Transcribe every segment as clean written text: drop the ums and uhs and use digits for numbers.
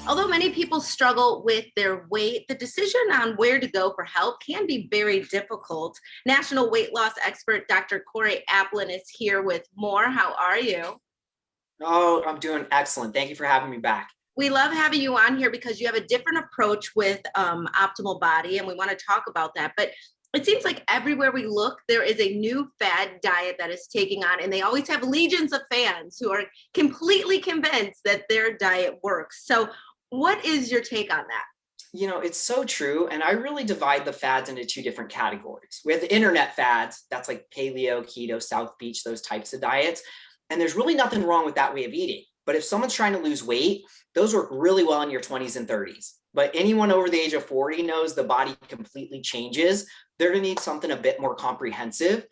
Although many people struggle with their weight, the decision on where to go for help can be very difficult. National weight loss expert Dr. Corey Applin is here with more. How are you? Oh, I'm doing excellent. Thank you for having me back. We love having you on here because you have a different approach with optimal body, and we want to talk about that. But it seems like everywhere we look, there is a new fad diet that is taking on, and they always have legions of fans who are completely convinced that their diet works. So, what is your take on that? It's so true. And I really divide the fads into two different categories. We have the internet fads, that's like paleo, keto, South Beach, those types of diets. And there's really nothing wrong with that way of eating. But if someone's trying to lose weight, those work really well in your 20s and 30s. But anyone over the age of 40 knows the body completely changes. They're going to need something a bit more comprehensive.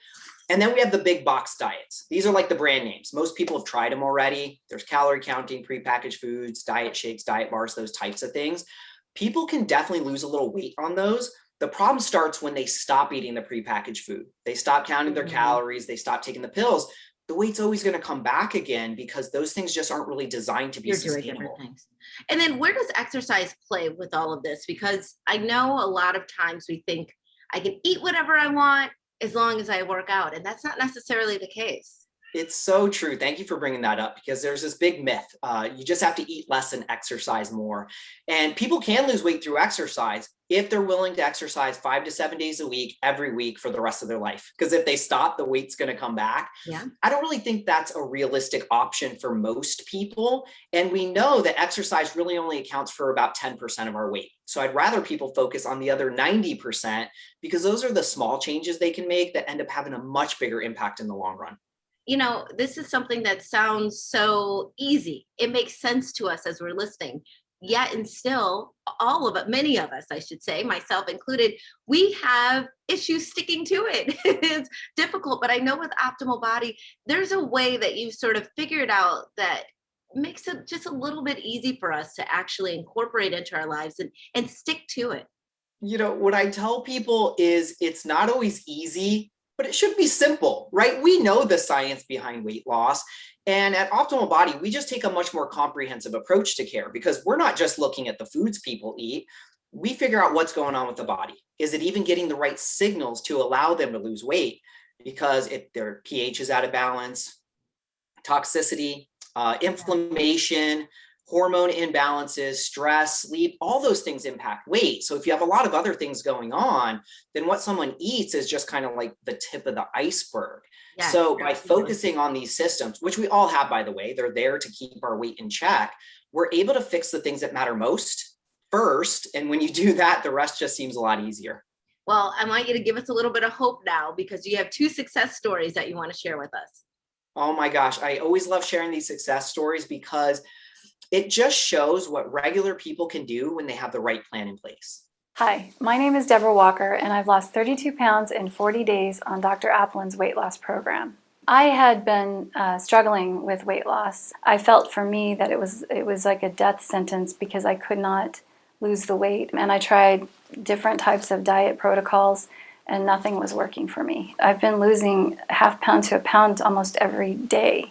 And then we have the big box diets. These are like the brand names. Most people have tried them already. There's calorie counting, prepackaged foods, diet shakes, diet bars, those types of things. People can definitely lose a little weight on those. The problem starts when they stop eating the prepackaged food. They stop counting their calories. They stop taking the pills. The weight's always going to come back again because those things just aren't really designed to be You're doing different sustainable. things. And then where does exercise play with all of this? Because I know a lot of times we think I can eat whatever I want as long as I work out, and that's not necessarily the case. It's so true. Thank you for bringing that up because there's this big myth. You just have to eat less and exercise more. And people can lose weight through exercise if they're willing to exercise 5 to 7 days a week, every week for the rest of their life. Because if they stop, the weight's going to come back. Yeah. I don't really think that's a realistic option for most people. And we know that exercise really only accounts for about 10% of our weight. So I'd rather people focus on the other 90% because those are the small changes they can make that end up having a much bigger impact in the long run. This is something that sounds so easy. It makes sense to us as we're listening. Yet and still, all of it, many of us, I should say, myself included, we have issues sticking to it. It's difficult, but I know with Optimal Body, there's a way that you've sort of figured out that makes it just a little bit easy for us to actually incorporate into our lives and stick to it. What I tell people is it's not always easy, but it should be simple, right? We know the science behind weight loss. And at Optimal Body, we just take a much more comprehensive approach to care because we're not just looking at the foods people eat. We figure out what's going on with the body. Is it even getting the right signals to allow them to lose weight? Because if their pH is out of balance, toxicity, inflammation, hormone imbalances, stress, sleep, all those things impact weight. So if you have a lot of other things going on, then what someone eats is just kind of like the tip of the iceberg. Yeah, so by focusing on these systems, which we all have, by the way, they're there to keep our weight in check, we're able to fix the things that matter most first. And when you do that, the rest just seems a lot easier. Well, I want you to give us a little bit of hope now because you have two success stories that you want to share with us. Oh my gosh, I always love sharing these success stories because it just shows what regular people can do when they have the right plan in place. Hi, my name is Deborah Walker, and I've lost 32 pounds in 40 days on Dr. Applin's weight loss program. I had been struggling with weight loss. I felt for me that it was like a death sentence because I could not lose the weight, and I tried different types of diet protocols, and nothing was working for me. I've been losing half pound to a pound almost every day.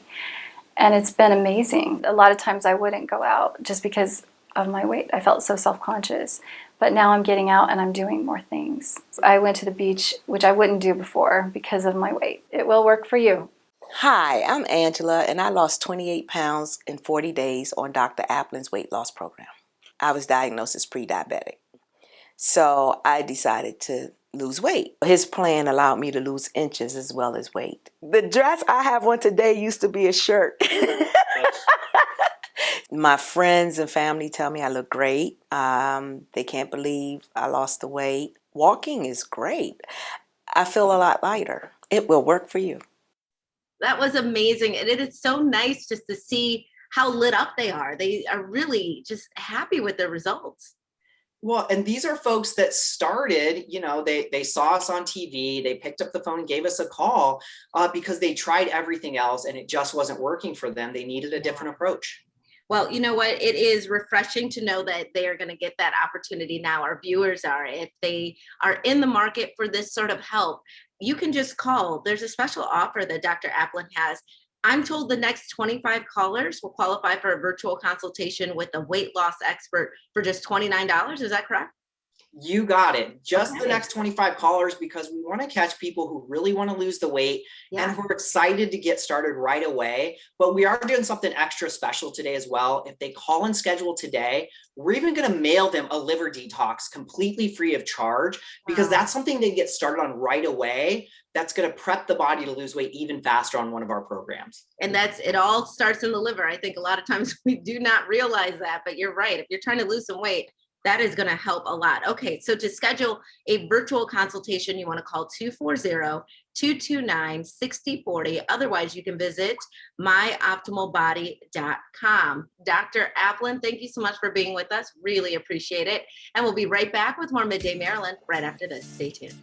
And it's been amazing. A lot of times I wouldn't go out just because of my weight. I felt so self-conscious. But now I'm getting out and I'm doing more things. I went to the beach, which I wouldn't do before because of my weight. It will work for you. Hi, I'm Angela, and I lost 28 pounds in 40 days on Dr. Applin's weight loss program. I was diagnosed as pre-diabetic. So I decided to lose weight. His plan allowed me to lose inches as well as weight. The dress I have on today used to be a shirt. My friends and family tell me I look great. They can't believe I lost the weight. Walking is great. I feel a lot lighter. It will work for you. That was amazing. And it is so nice just to see how lit up they are. They are really just happy with their results. Well, and these are folks that started, they saw us on TV, they picked up the phone and gave us a call because they tried everything else and it just wasn't working for them. They needed a different approach. Well, you know what? It is refreshing to know that they are going to get that opportunity now. Our viewers are, if they are in the market for this sort of help, you can just call. There's a special offer that Dr. Applin has. I'm told the next 25 callers will qualify for a virtual consultation with a weight loss expert for just $29. Is that correct? You got it. Just the Okay. next 25 callers, because we want to catch people who really want to lose the weight Yeah. and who are excited to get started right away. But we are doing something extra special today as well. If they call and schedule today, we're even going to mail them a liver detox completely free of charge, because Wow. that's something they get started on right away. That's going to prep the body to lose weight even faster on one of our programs. And it all starts in the liver. I think a lot of times we do not realize that, but you're right. If you're trying to lose some weight, that is going to help a lot. Okay, so to schedule a virtual consultation, you want to call 240-229-6040. Otherwise, you can visit myoptimalbody.com. Dr. Applin, thank you so much for being with us. Really appreciate it. And we'll be right back with more Midday Maryland right after this. Stay tuned.